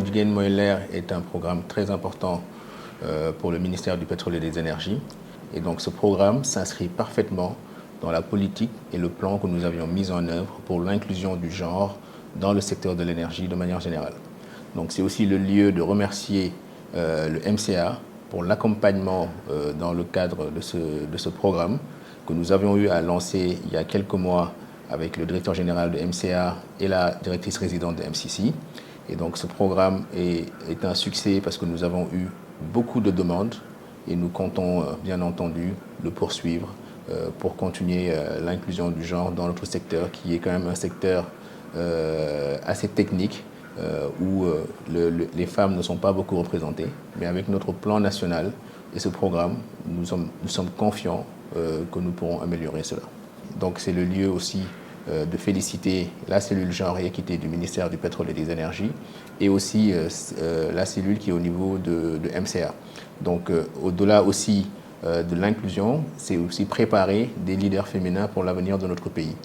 programme Jigéen Mooy Leer est un programme très important pour le ministère du Pétrole et des Énergies. Et donc ce programme s'inscrit parfaitement dans la politique et le plan que nous avions mis en œuvre pour l'inclusion du genre dans le secteur de l'énergie de manière générale. Donc c'est aussi le lieu de remercier le MCA pour l'accompagnement dans le cadre de ce programme que nous avions eu à lancer il y a quelques mois avec le directeur général de MCA et la directrice résidente de MCC. Et donc ce programme est un succès parce que nous avons eu beaucoup de demandes et nous comptons bien entendu le poursuivre pour continuer l'inclusion du genre dans notre secteur qui est quand même un secteur assez technique où les femmes ne sont pas beaucoup représentées. Mais avec notre plan national et ce programme, nous sommes confiants que nous pourrons améliorer cela. Donc c'est le lieu aussi de féliciter la cellule genre et équité du ministère du Pétrole et des Énergies et aussi la cellule qui est au niveau de MCA. Donc au-delà aussi de l'inclusion, c'est aussi préparer des leaders féminins pour l'avenir de notre pays.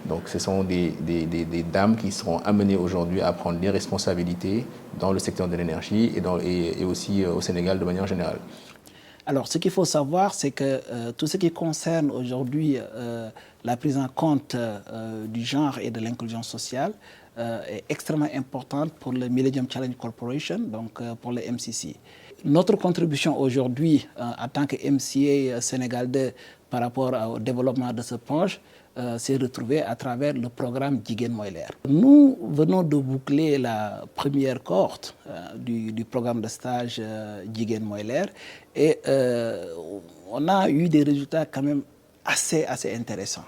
Donc ce sont des dames qui seront amenées aujourd'hui à prendre des responsabilités dans le secteur de l'énergie et aussi au Sénégal de manière générale. Alors, ce qu'il faut savoir, c'est que tout ce qui concerne aujourd'hui la prise en compte du genre et de l'inclusion sociale est extrêmement importante pour le Millennium Challenge Corporation, donc pour le MCC. Notre contribution aujourd'hui en tant que MCA Sénégal 2 par rapport au développement de ce projet s'est retrouvée à travers le programme Jigéen Mooy Leer. Nous venons de boucler la première cohorte du programme de stage Jigéen Mooy Leer et on a eu des résultats quand même assez intéressants.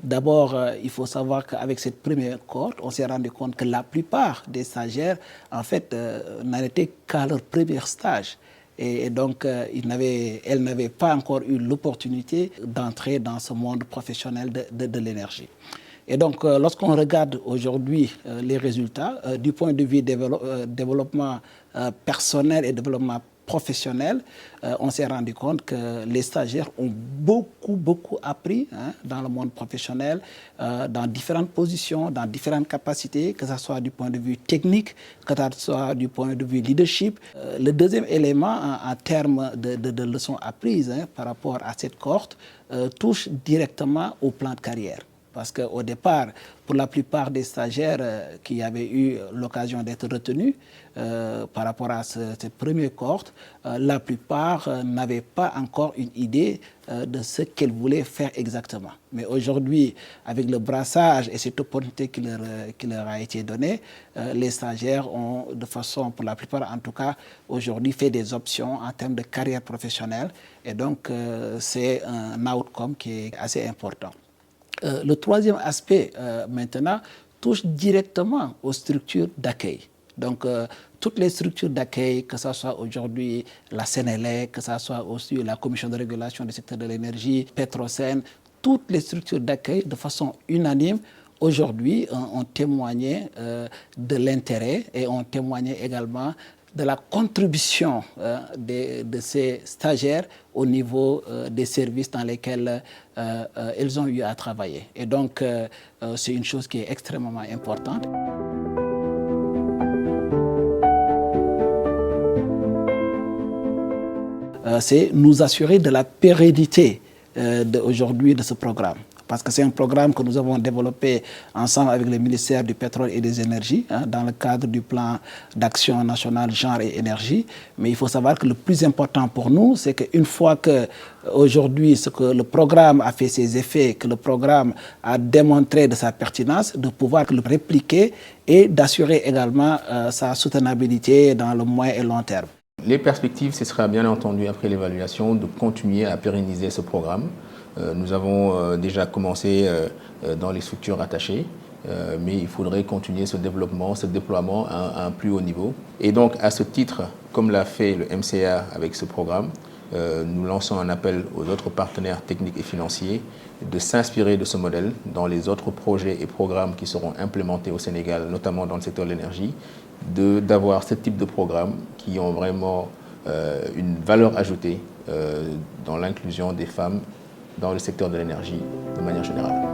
D'abord, il faut savoir qu'avec cette première cohorte, on s'est rendu compte que la plupart des stagiaires, en fait, n'en étaient qu'à leur premier stage. Et donc, elles n'avaient pas encore eu l'opportunité d'entrer dans ce monde professionnel de l'énergie. Et donc, lorsqu'on regarde aujourd'hui les résultats, du point de vue développement personnel et développement professionnel, on s'est rendu compte que les stagiaires ont beaucoup appris dans le monde professionnel, dans différentes positions, dans différentes capacités, que ce soit du point de vue technique, que ce soit du point de vue leadership. Le deuxième élément en termes de leçons apprises par rapport à cette cohorte touche directement au plan de carrière. Parce qu'au départ, pour la plupart des stagiaires qui avaient eu l'occasion d'être retenus par rapport à cette première cohorte, la plupart n'avaient pas encore une idée de ce qu'elles voulaient faire exactement. Mais aujourd'hui, avec le brassage et cette opportunité qui leur a été donnée, les stagiaires ont, de façon, pour la plupart en tout cas, aujourd'hui fait des options en termes de carrière professionnelle. Et donc, c'est un outcome qui est assez important. Le troisième aspect, maintenant, touche directement aux structures d'accueil. Donc, toutes les structures d'accueil, que ce soit aujourd'hui la Sénélec, que ce soit aussi la Commission de régulation du secteur de l'énergie, Petrosen, toutes les structures d'accueil, de façon unanime, aujourd'hui, ont témoigné de l'intérêt et ont témoigné également de la contribution de ces stagiaires au niveau des services dans lesquels ils ont eu à travailler. Et donc, c'est une chose qui est extrêmement importante. C'est nous assurer de la pérennité aujourd'hui de ce programme. Parce que c'est un programme que nous avons développé ensemble avec le ministère du Pétrole et des Énergies dans le cadre du plan d'action national genre et énergie. Mais il faut savoir que le plus important pour nous, c'est qu'une fois que aujourd'hui, que le programme a fait ses effets, que le programme a démontré de sa pertinence, de pouvoir le répliquer et d'assurer également sa soutenabilité dans le moyen et long terme. Les perspectives, ce sera bien entendu après l'évaluation de continuer à pérenniser ce programme. Nous avons déjà commencé dans les structures attachées, mais il faudrait continuer ce développement, ce déploiement à un plus haut niveau. Et donc, à ce titre, comme l'a fait le MCA avec ce programme, nous lançons un appel aux autres partenaires techniques et financiers de s'inspirer de ce modèle dans les autres projets et programmes qui seront implémentés au Sénégal, notamment dans le secteur de l'énergie, d'avoir ce type de programmes qui ont vraiment une valeur ajoutée dans l'inclusion des femmes dans le secteur de l'énergie de manière générale.